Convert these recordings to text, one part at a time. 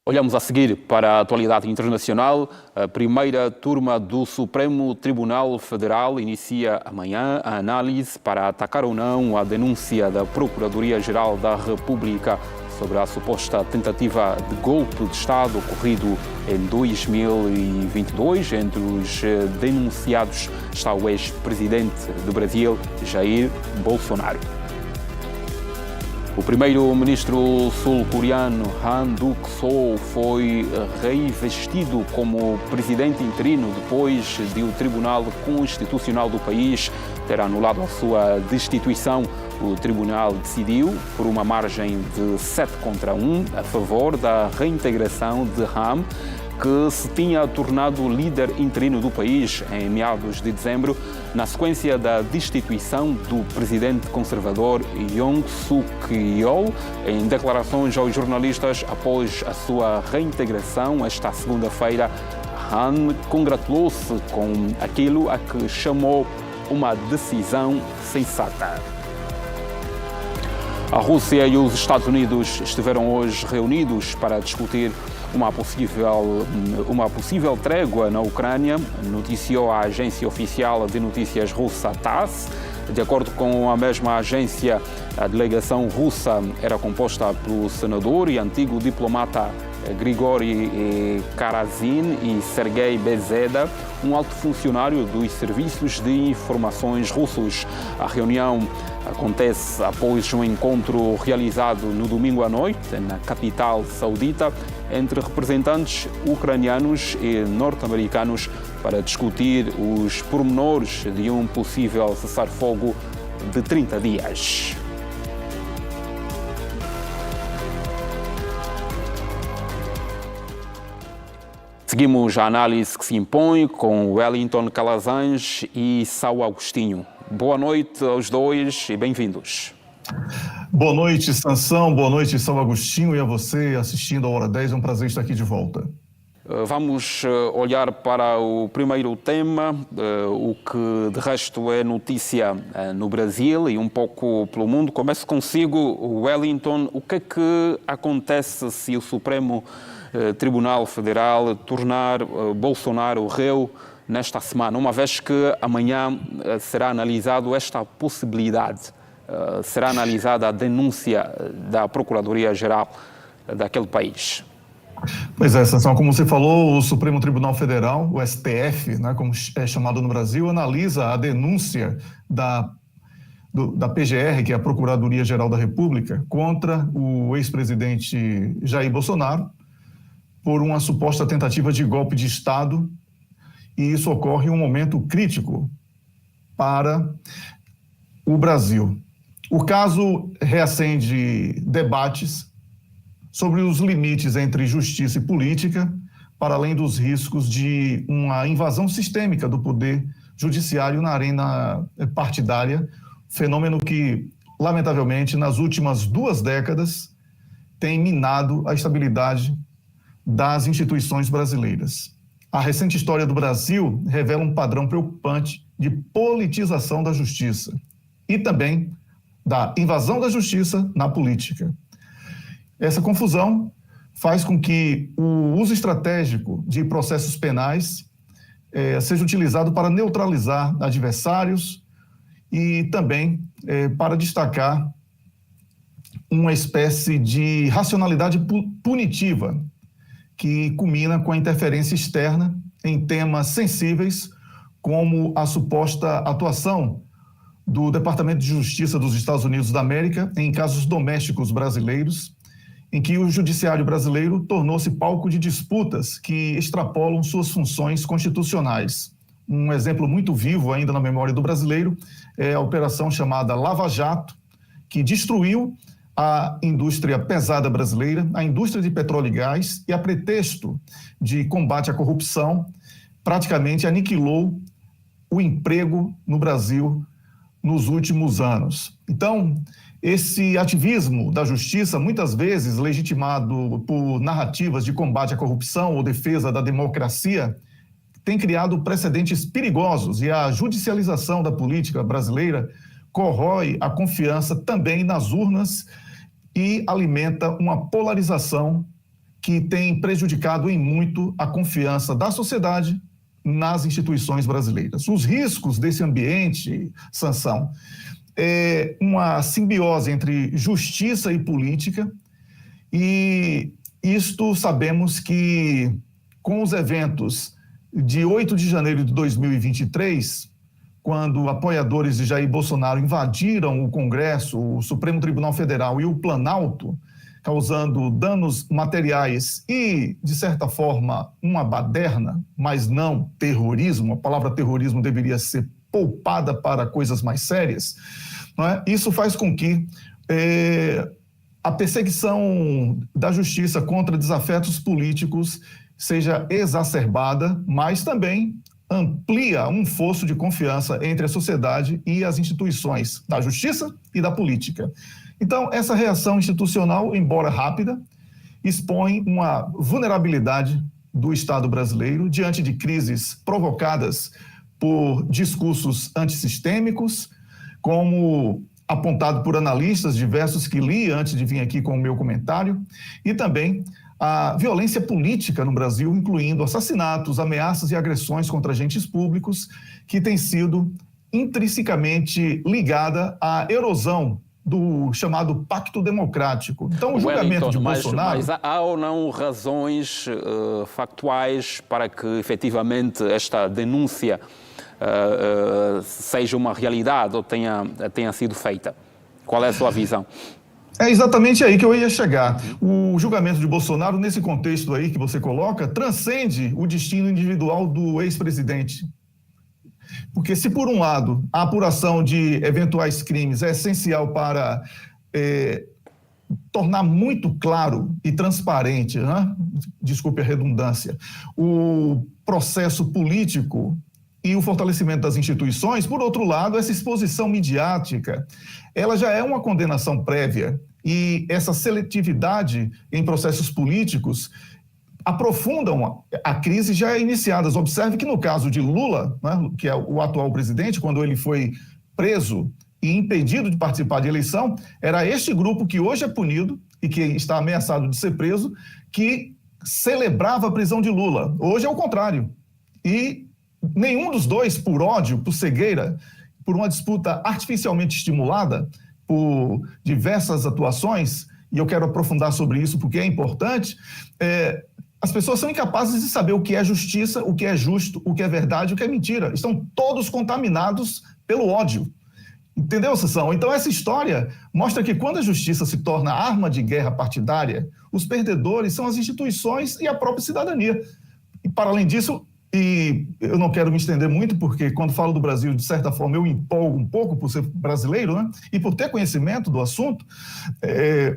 Olhamos a seguir para a atualidade internacional. A primeira turma do Supremo Tribunal Federal inicia amanhã a análise para atacar ou não a denúncia da Procuradoria-Geral da República sobre a suposta tentativa de golpe de Estado ocorrido em 2022. Entre os denunciados está o ex-presidente do Brasil, Jair Bolsonaro. O primeiro-ministro sul-coreano Han Duck-soo foi reinvestido como presidente interino depois de o Tribunal Constitucional do país ter anulado a sua destituição. O tribunal decidiu, por uma margem de 7-1, a favor da reintegração de Han, que se tinha tornado líder interino do país em meados de dezembro, na sequência da destituição do presidente conservador Yoon Suk-yeol. Em declarações aos jornalistas após a sua reintegração esta segunda-feira, Han congratulou-se com aquilo a que chamou uma decisão sensata. A Rússia e os Estados Unidos estiveram hoje reunidos para discutir uma possível trégua na Ucrânia, noticiou a agência oficial de notícias russa TASS. De acordo com a mesma agência, a delegação russa era composta pelo senador e antigo diplomata Grigory Karazin e Sergei Bezeda, um alto funcionário dos serviços de informações russos. A reunião acontece após um encontro realizado no domingo à noite na capital saudita entre representantes ucranianos e norte-americanos para discutir os pormenores de um possível cessar-fogo de 30 dias. Seguimos a análise que se impõe com Wellington Calazans e São Agostinho. Boa noite aos dois e bem-vindos. Boa noite, Sansão. Boa noite, São Agostinho, e a você assistindo à Hora 10. É um prazer estar aqui de volta. Vamos olhar para o primeiro tema, o que de resto é notícia no Brasil e um pouco pelo mundo. Começo consigo, Wellington. O que é que acontece se o Supremo Tribunal Federal tornar Bolsonaro réu nesta semana, uma vez que amanhã será analisado esta possibilidade? Será analisada a denúncia da Procuradoria-Geral daquele país. Pois é, Sansão, como você falou, o Supremo Tribunal Federal, o STF, né, como é chamado no Brasil, analisa a denúncia da PGR, que é a Procuradoria-Geral da República, contra o ex-presidente Jair Bolsonaro por uma suposta tentativa de golpe de Estado, e isso ocorre em um momento crítico para o Brasil. O caso reacende debates sobre os limites entre justiça e política, para além dos riscos de uma invasão sistêmica do poder judiciário na arena partidária, fenômeno que, lamentavelmente, nas últimas 2 décadas, tem minado a estabilidade das instituições brasileiras. A recente história do Brasil revela um padrão preocupante de politização da justiça e também da invasão da justiça na política. Essa confusão faz com que o uso estratégico de processos penais seja utilizado para neutralizar adversários e também para destacar uma espécie de racionalidade punitiva que culmina com a interferência externa em temas sensíveis, como a suposta atuação do Departamento de Justiça dos Estados Unidos da América em casos domésticos brasileiros, em que o judiciário brasileiro tornou-se palco de disputas que extrapolam suas funções constitucionais. Um exemplo muito vivo ainda na memória do brasileiro é a operação chamada Lava Jato, que destruiu a indústria pesada brasileira, a indústria de petróleo e gás, e a pretexto de combate à corrupção, praticamente aniquilou o emprego no Brasil nos últimos anos. Então, esse ativismo da justiça, muitas vezes legitimado por narrativas de combate à corrupção ou defesa da democracia, tem criado precedentes perigosos, e a judicialização da política brasileira corrói a confiança também nas urnas e alimenta uma polarização que tem prejudicado em muito a confiança da sociedade nas instituições brasileiras. Os riscos desse ambiente, Sansão, é uma simbiose entre justiça e política, e isto sabemos que com os eventos de 8 de janeiro de 2023, quando apoiadores de Jair Bolsonaro invadiram o Congresso, o Supremo Tribunal Federal e o Planalto, causando danos materiais e, de certa forma, uma baderna, mas não terrorismo, a palavra terrorismo deveria ser poupada para coisas mais sérias, não é? Isso faz com que a perseguição da justiça contra desafetos políticos seja exacerbada, mas também amplia um fosso de confiança entre a sociedade e as instituições da justiça e da política. Então, essa reação institucional, embora rápida, expõe uma vulnerabilidade do Estado brasileiro diante de crises provocadas por discursos antissistêmicos, como apontado por analistas diversos que li antes de vir aqui com o meu comentário, e também a violência política no Brasil, incluindo assassinatos, ameaças e agressões contra agentes públicos, que tem sido intrinsecamente ligada à erosão do chamado Pacto Democrático. Então, o julgamento de Bolsonaro... Mas há ou não razões factuais para que, efetivamente, esta denúncia seja uma realidade ou tenha sido feita? Qual é a sua visão? É exatamente aí que eu ia chegar. O julgamento de Bolsonaro, nesse contexto aí que você coloca, transcende o destino individual do ex-presidente. Porque se, por um lado, a apuração de eventuais crimes é essencial para tornar muito claro e transparente, né? Desculpe a redundância, o processo político e o fortalecimento das instituições, por outro lado, essa exposição midiática, ela já é uma condenação prévia, e essa seletividade em processos políticos aprofundam a crise já iniciadas. Observe que no caso de Lula, né, que é o atual presidente, quando ele foi preso e impedido de participar de eleição, era este grupo que hoje é punido e que está ameaçado de ser preso, que celebrava a prisão de Lula. Hoje é o contrário. E nenhum dos dois, por ódio, por cegueira, por uma disputa artificialmente estimulada por diversas atuações, e eu quero aprofundar sobre isso porque é importante, as pessoas são incapazes de saber o que é justiça, o que é justo, o que é verdade, o que é mentira. Estão todos contaminados pelo ódio. Entendeu, Sansão? Então, essa história mostra que quando a justiça se torna arma de guerra partidária, os perdedores são as instituições e a própria cidadania. E, para além disso, e eu não quero me estender muito, porque quando falo do Brasil, de certa forma, eu empolgo um pouco por ser brasileiro, né? E por ter conhecimento do assunto,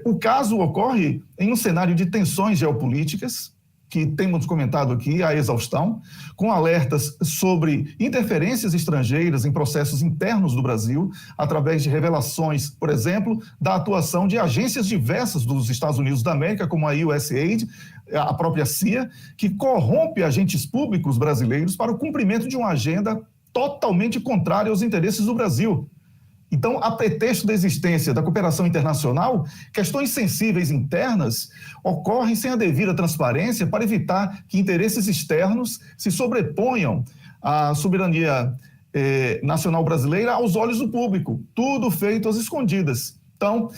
o caso ocorre em um cenário de tensões geopolíticas, que temos comentado aqui à exaustão, com alertas sobre interferências estrangeiras em processos internos do Brasil, através de revelações, por exemplo, da atuação de agências diversas dos Estados Unidos da América, como a USAID, a própria CIA, que corrompe agentes públicos brasileiros para o cumprimento de uma agenda totalmente contrária aos interesses do Brasil. Então, a pretexto da existência da cooperação internacional, questões sensíveis internas ocorrem sem a devida transparência para evitar que interesses externos se sobreponham à soberania nacional brasileira aos olhos do público. Tudo feito às escondidas. Então,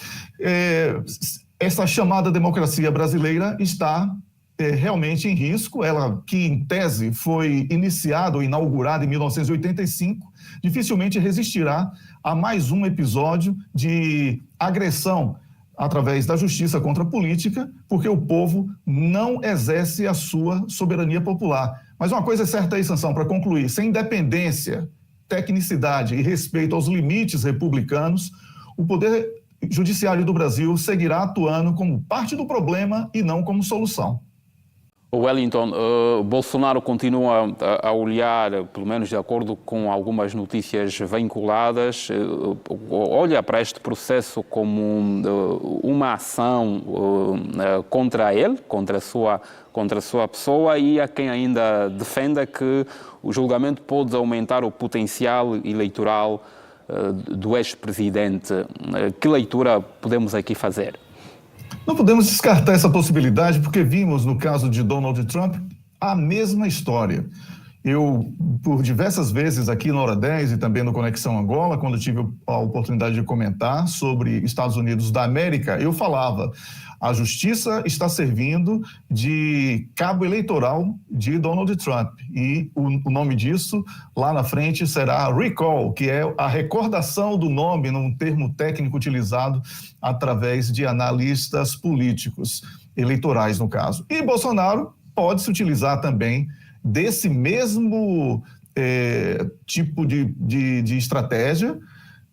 essa chamada democracia brasileira está realmente em risco. Ela, que em tese foi iniciada ou inaugurada em 1985, dificilmente resistirá a mais um episódio de agressão através da justiça contra a política, porque o povo não exerce a sua soberania popular. Mas uma coisa é certa aí, Sansão, para concluir: sem independência, tecnicidade e respeito aos limites republicanos, o poder judiciário do Brasil seguirá atuando como parte do problema e não como solução. Wellington, Bolsonaro continua a olhar, pelo menos de acordo com algumas notícias vinculadas, olha para este processo como uma ação contra ele, contra a sua pessoa, e há quem ainda defenda que o julgamento pode aumentar o potencial eleitoral do ex-presidente. Que leitura podemos aqui fazer? Não podemos descartar essa possibilidade porque vimos no caso de Donald Trump a mesma história. Eu, por diversas vezes aqui na Hora 10 e também no Conexão Angola, quando tive a oportunidade de comentar sobre Estados Unidos da América, eu falava, a justiça está servindo de cabo eleitoral de Donald Trump. E o nome disso, lá na frente, será recall, que é a recordação do nome, num termo técnico utilizado através de analistas políticos, eleitorais no caso. E Bolsonaro pode se utilizar também desse mesmo tipo de estratégia,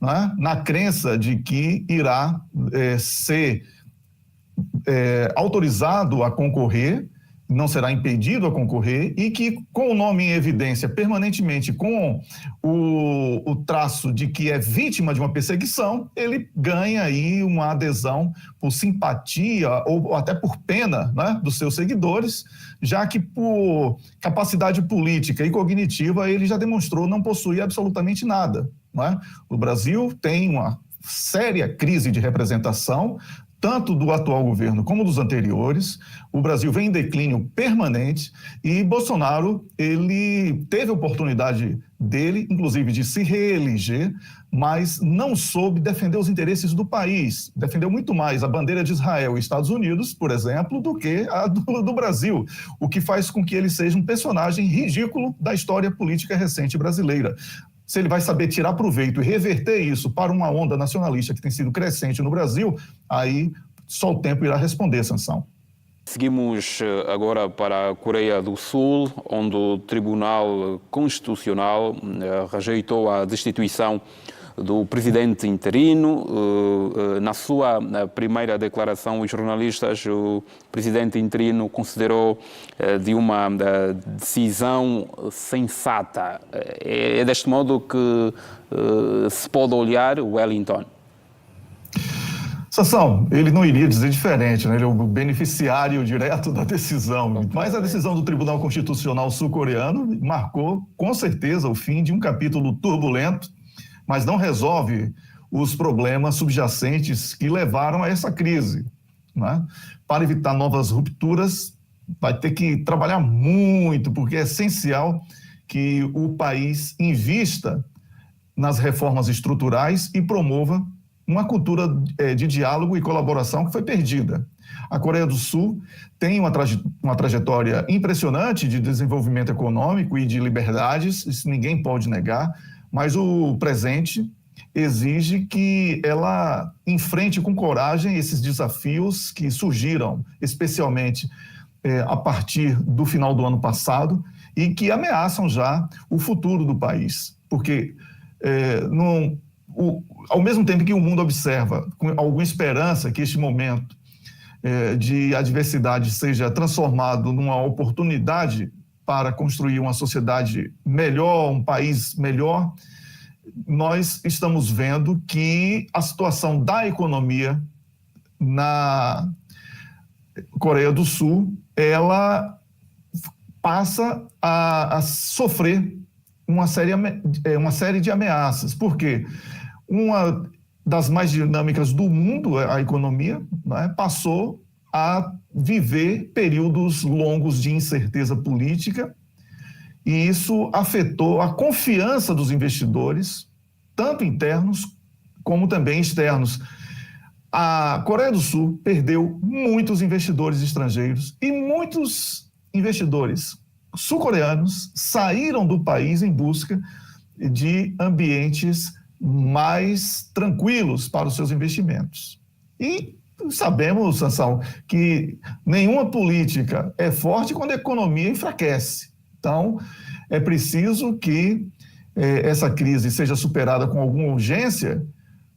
né, na crença de que irá ser autorizado a concorrer, não será impedido a concorrer, e que, com o nome em evidência permanentemente, com o traço de que é vítima de uma perseguição, ele ganha aí uma adesão por simpatia ou até por pena, né, dos seus seguidores, já que por capacidade política e cognitiva ele já demonstrou não possuir absolutamente nada, né? O Brasil tem uma séria crise de representação, tanto do atual governo como dos anteriores. O Brasil vem em declínio permanente e Bolsonaro, ele teve a oportunidade dele, inclusive, de se reeleger, mas não soube defender os interesses do país. Defendeu muito mais a bandeira de Israel e Estados Unidos, por exemplo, do que a do Brasil, o que faz com que ele seja um personagem ridículo da história política recente brasileira. Se ele vai saber tirar proveito e reverter isso para uma onda nacionalista que tem sido crescente no Brasil, aí só o tempo irá responder, Sansão. Seguimos agora para a Coreia do Sul, onde o Tribunal Constitucional rejeitou a destituição do presidente interino. Na sua primeira declaração aos jornalistas, o presidente interino considerou de uma decisão sensata. É deste modo que se pode olhar o Wellington. Sansão, ele não iria dizer diferente, né? Ele é o beneficiário direto da decisão. Mas a decisão do Tribunal Constitucional sul-coreano marcou, com certeza, o fim de um capítulo turbulento, mas não resolve os problemas subjacentes que levaram a essa crise, né? Para evitar novas rupturas, vai ter que trabalhar muito, porque é essencial que o país invista nas reformas estruturais e promova uma cultura de diálogo e colaboração que foi perdida. A Coreia do Sul tem uma trajetória impressionante de desenvolvimento econômico e de liberdades, isso ninguém pode negar, mas o presente exige que ela enfrente com coragem esses desafios que surgiram, especialmente a partir do final do ano passado, e que ameaçam já o futuro do país. Porque, ao mesmo tempo que o mundo observa com alguma esperança que este momento de adversidade seja transformado numa oportunidade para construir uma sociedade melhor, um país melhor, nós estamos vendo que a situação da economia na Coreia do Sul, ela passa a sofrer uma série de ameaças. Por quê? Uma das mais dinâmicas do mundo, a economia, né, passou a viver períodos longos de incerteza política, e isso afetou a confiança dos investidores, tanto internos como também externos. A Coreia do Sul perdeu muitos investidores estrangeiros e muitos investidores sul-coreanos saíram do país em busca de ambientes mais tranquilos para os seus investimentos. E sabemos, Sansão, que nenhuma política é forte quando a economia enfraquece. Então, é preciso que essa crise seja superada com alguma urgência,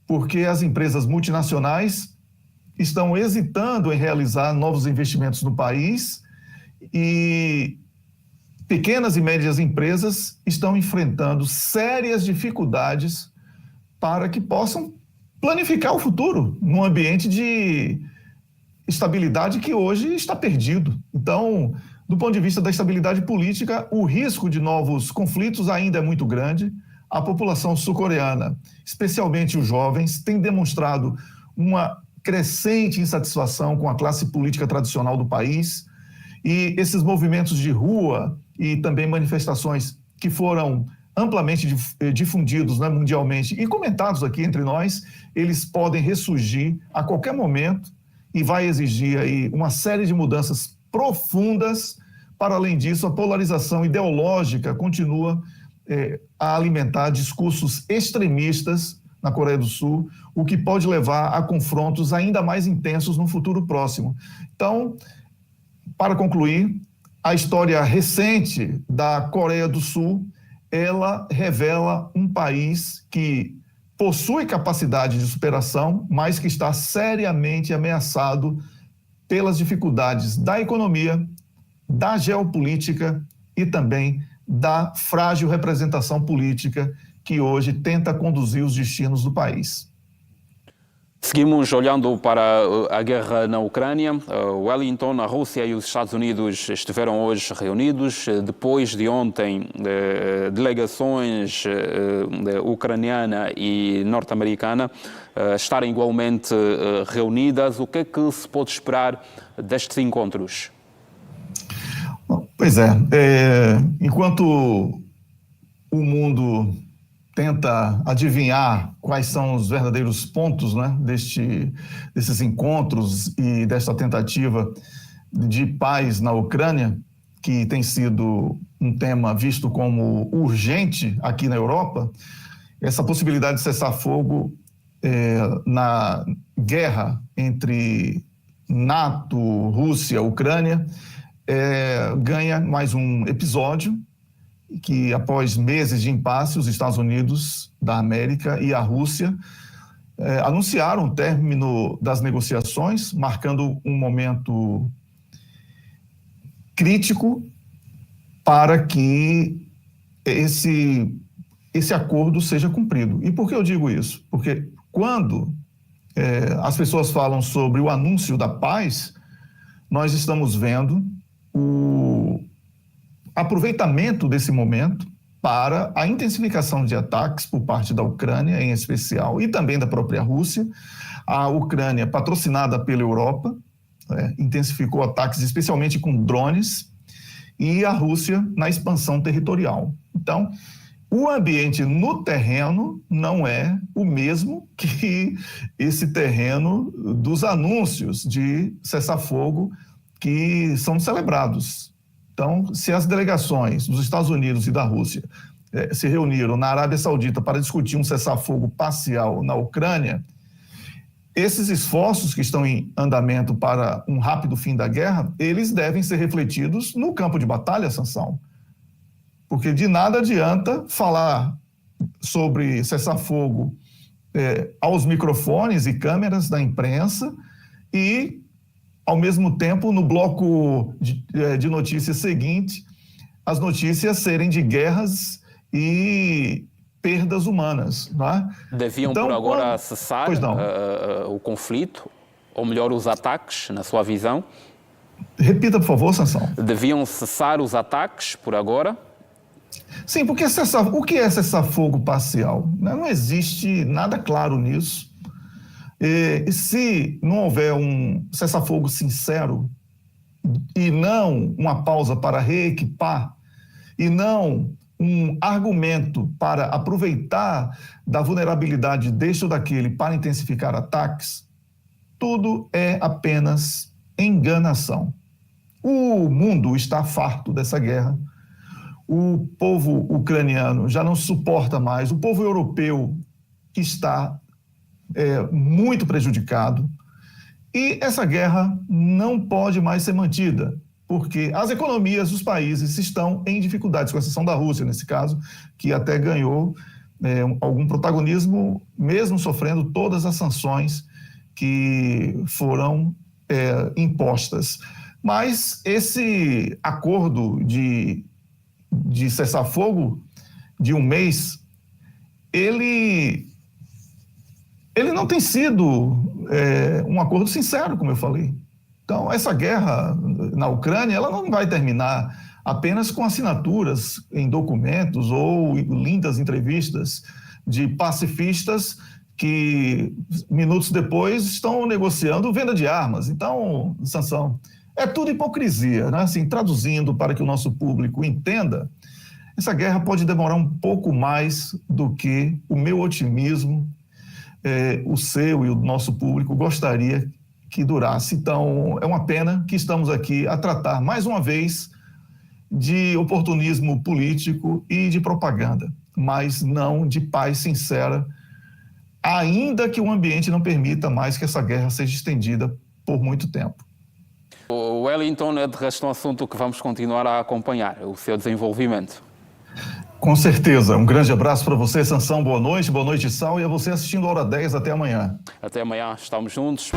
porque as empresas multinacionais estão hesitando em realizar novos investimentos no país e pequenas e médias empresas estão enfrentando sérias dificuldades para que possam planificar o futuro num ambiente de estabilidade que hoje está perdido. Então, do ponto de vista da estabilidade política, o risco de novos conflitos ainda é muito grande. A população sul-coreana, especialmente os jovens, tem demonstrado uma crescente insatisfação com a classe política tradicional do país, e esses movimentos de rua e também manifestações que foram amplamente difundidos, né, mundialmente e comentados aqui entre nós, eles podem ressurgir a qualquer momento e vai exigir aí uma série de mudanças profundas. Para além disso, a polarização ideológica continua a alimentar discursos extremistas na Coreia do Sul, o que pode levar a confrontos ainda mais intensos no futuro próximo. Então, para concluir, a história recente da Coreia do Sul, ela revela um país que possui capacidade de superação, mas que está seriamente ameaçado pelas dificuldades da economia, da geopolítica e também da frágil representação política que hoje tenta conduzir os destinos do país. Seguimos olhando para a guerra na Ucrânia. Wellington, a Rússia e os Estados Unidos estiveram hoje reunidos, depois de ontem delegações ucraniana e norte-americana estarem igualmente reunidas. O que é que se pode esperar destes encontros? Pois enquanto o mundo tenta adivinhar quais são os verdadeiros pontos, né, desses encontros e desta tentativa de paz na Ucrânia, que tem sido um tema visto como urgente aqui na Europa, essa possibilidade de cessar fogo na guerra entre NATO, Rússia, Ucrânia, ganha mais um episódio que, após meses de impasse, os Estados Unidos da América e a Rússia anunciaram o término das negociações, marcando um momento crítico para que esse acordo seja cumprido. E por que eu digo isso? Porque quando as pessoas falam sobre o anúncio da paz, nós estamos vendo o aproveitamento desse momento para a intensificação de ataques por parte da Ucrânia, em especial, e também da própria Rússia. A Ucrânia, patrocinada pela Europa, intensificou ataques especialmente com drones, e a Rússia na expansão territorial. Então, o ambiente no terreno não é o mesmo que esse terreno dos anúncios de cessar-fogo que são celebrados. Então, se as delegações dos Estados Unidos e da Rússia se reuniram na Arábia Saudita para discutir um cessar-fogo parcial na Ucrânia, esses esforços que estão em andamento para um rápido fim da guerra, eles devem ser refletidos no campo de batalha, Sansão. Porque de nada adianta falar sobre cessar-fogo aos microfones e câmeras da imprensa e, ao mesmo tempo, no bloco de notícias seguinte, as notícias serem de guerras e perdas humanas. Não é? Deviam, então, por agora, cessar o conflito, ou melhor, os ataques, na sua visão? Repita, por favor, Sansão. Deviam cessar os ataques por agora? Sim, porque o que é cessar-fogo parcial? Não existe nada claro nisso. E se não houver um cessar-fogo sincero e não uma pausa para reequipar e não um argumento para aproveitar da vulnerabilidade deste ou daquele para intensificar ataques, tudo é apenas enganação. O mundo está farto dessa guerra. O povo ucraniano já não suporta mais. O povo europeu está muito prejudicado. E essa guerra não pode mais ser mantida, porque as economias dos países estão em dificuldades, com exceção da Rússia, nesse caso, que até ganhou algum protagonismo, mesmo sofrendo todas as sanções que foram impostas. Mas esse acordo de cessar-fogo de um mês, ele não tem sido um acordo sincero, como eu falei. Então, essa guerra na Ucrânia, ela não vai terminar apenas com assinaturas em documentos ou lindas entrevistas de pacifistas que minutos depois estão negociando venda de armas. Então, Sansão, é tudo hipocrisia, né? Assim, traduzindo para que o nosso público entenda, essa guerra pode demorar um pouco mais do que o meu otimismo, o seu e o nosso público gostaria que durasse. Então, é uma pena que estamos aqui a tratar, mais uma vez, de oportunismo político e de propaganda, mas não de paz sincera, ainda que o ambiente não permita mais que essa guerra seja estendida por muito tempo. O Wellington, é de resto um assunto que vamos continuar a acompanhar, o seu desenvolvimento. Com certeza. Um grande abraço para você, Sansão. Boa noite, Sal, e a você assistindo a Hora 10. Até amanhã. Até amanhã, estamos juntos.